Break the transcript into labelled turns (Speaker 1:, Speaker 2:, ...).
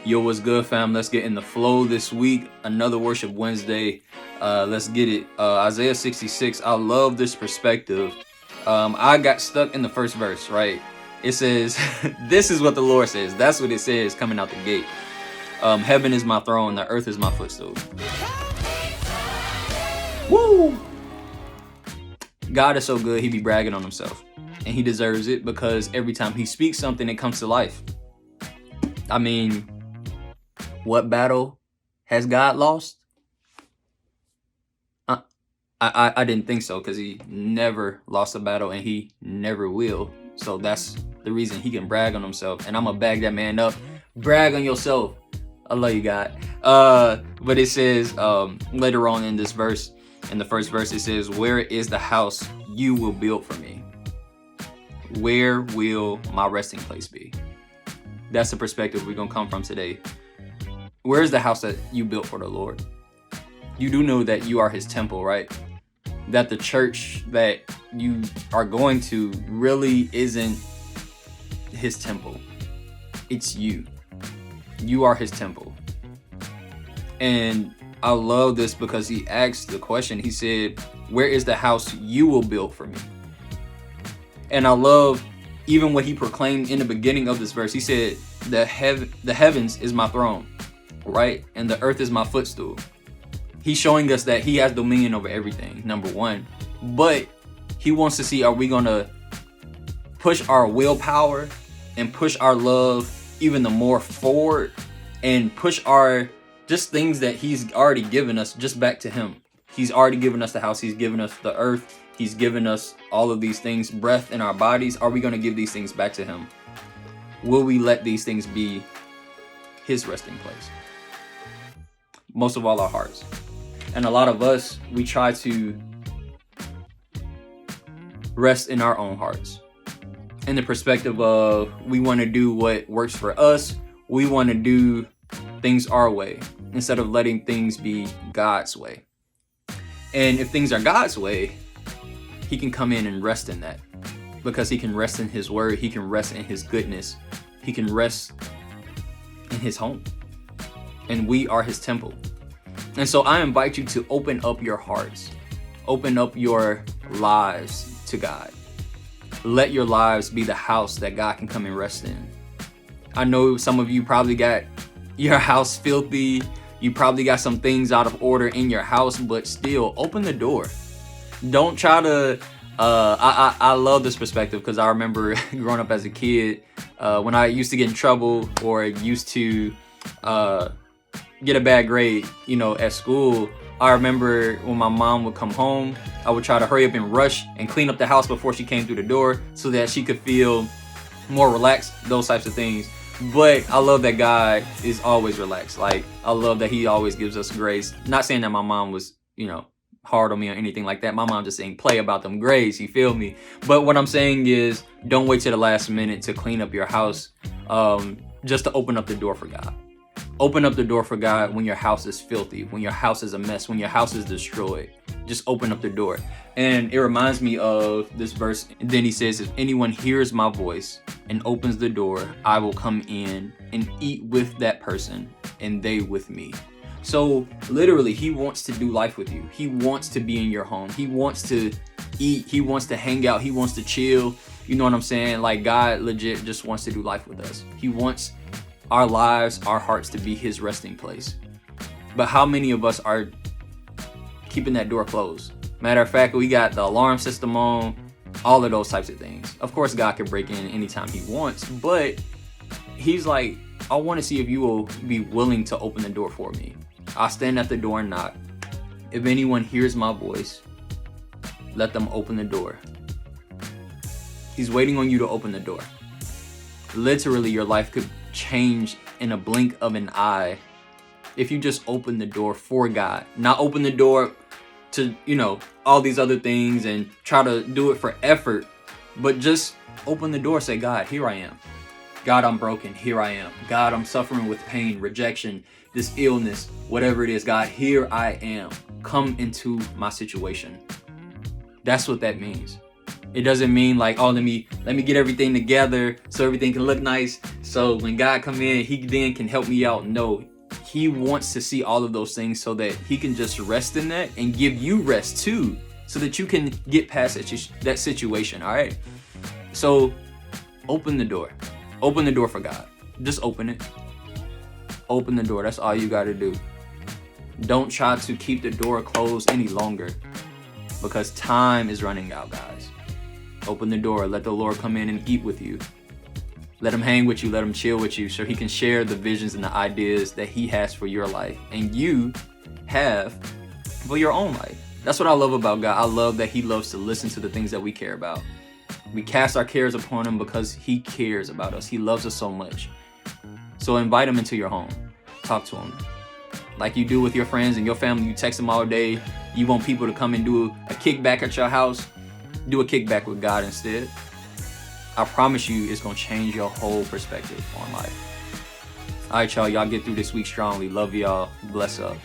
Speaker 1: Yo, what's good, fam? Let's get in the flow this week. Another Worship Wednesday. Let's get it. Isaiah 66. I love this perspective. I got stuck in the first verse, right? It says, this is what the Lord says. That's what it says coming out the gate. Heaven is my throne, the earth is my footstool. Woo! God is so good, he be bragging on himself. And he deserves it because every time he speaks something, it comes to life. I mean, what battle has God lost? I didn't think so, because he never lost a battle and he never will. So that's the reason he can brag on himself. And I'm going to bag that man up. Brag on yourself. I love you, God. But it says later on in this verse, in the first verse, it says, where is the house you will build for me? Where will my resting place be? That's the perspective we're going to come from today. Where is the house that you built for the Lord? You do know that you are his temple, right? That the church that you are going to really isn't his temple. It's you. You are his temple. And I love this because he asked the question. He said, where is the house you will build for me? And I love even what he proclaimed in the beginning of this verse. He said, the heavens is my throne, right? And the earth is my footstool. He's showing us that he has dominion over everything, number one. But he wants to see, are we going to push our willpower and push our love even the more forward and push our just things that he's already given us just back to him. He's already given us the house. He's given us the earth. He's given us all of these things, breath in our bodies. Are we going to give these things back to him? Will we let these things be his resting place? Most of all, our hearts. And a lot of us, we try to rest in our own hearts. In the perspective of, we want to do what works for us. We want to do things our way instead of letting things be God's way. And if things are God's way, he can come in and rest in that, because he can rest in his word. He can rest in his goodness. He can rest in his home. And we are his temple. And so I invite you to open up your hearts, open up your lives to God. Let your lives be the house that God can come and rest in. I know some of you probably got your house filthy. You probably got some things out of order in your house, but still open the door. Don't try to, I love this perspective because I remember growing up as a kid, when I used to get in trouble or used to, get a bad grade, at school. I remember when my mom would come home, I would try to hurry up and rush and clean up the house before she came through the door so that she could feel more relaxed, those types of things. But I love that God is always relaxed. Like, I love that he always gives us grace. Not saying that my mom was, hard on me or anything like that. My mom just saying play about them grades, you feel me? But what I'm saying is, don't wait till the last minute to clean up your house, just to open up the door for God. Open up the door for God when your house is filthy, when your house is a mess, when your house is destroyed. Just open up the door. And it reminds me of this verse. And then he says, if anyone hears my voice and opens the door, I will come in and eat with that person and they with me. So literally, he wants to do life with you. He wants to be in your home. He wants to eat. He wants to hang out. He wants to chill. You know what I'm saying? Like, God legit just wants to do life with us. He wants our lives, our hearts to be his resting place. But how many of us are keeping that door closed? Matter of fact, we got the alarm system on, all of those types of things. Of course, God can break in anytime he wants, but he's like, I want to see if you will be willing to open the door for me. I'll stand at the door and knock. If anyone hears my voice, let them open the door. He's waiting on you to open the door. Literally, your life could change in a blink of an eye if you just open the door for God. Not open the door to, all these other things and try to do it for effort, but just open the door. Say, God, here I am. God, I'm broken. Here I am. God, I'm suffering with pain, rejection, this illness, whatever it is. God, here I am. Come into my situation. That's what that means. It doesn't mean like, oh, let me get everything together so everything can look nice. So when God come in, he then can help me out. No, he wants to see all of those things so that he can just rest in that and give you rest too, so that you can get past that situation. All right. So open the door. Open the door for God. Just open it. Open the door. That's all you got to do. Don't try to keep the door closed any longer, because time is running out, guys. Open the door. Let the Lord come in and eat with you. Let him hang with you. Let him chill with you so he can share the visions and the ideas that he has for your life and you have for your own life. That's what I love about God. I love that he loves to listen to the things that we care about. We cast our cares upon him because he cares about us. He loves us so much. So invite him into your home. Talk to him. Like you do with your friends and your family. You text them all day. You want people to come and do a kickback at your house. Do a kickback with God instead. I promise you it's going to change your whole perspective on life. All right, y'all. Y'all get through this week strongly. Love y'all. Bless up.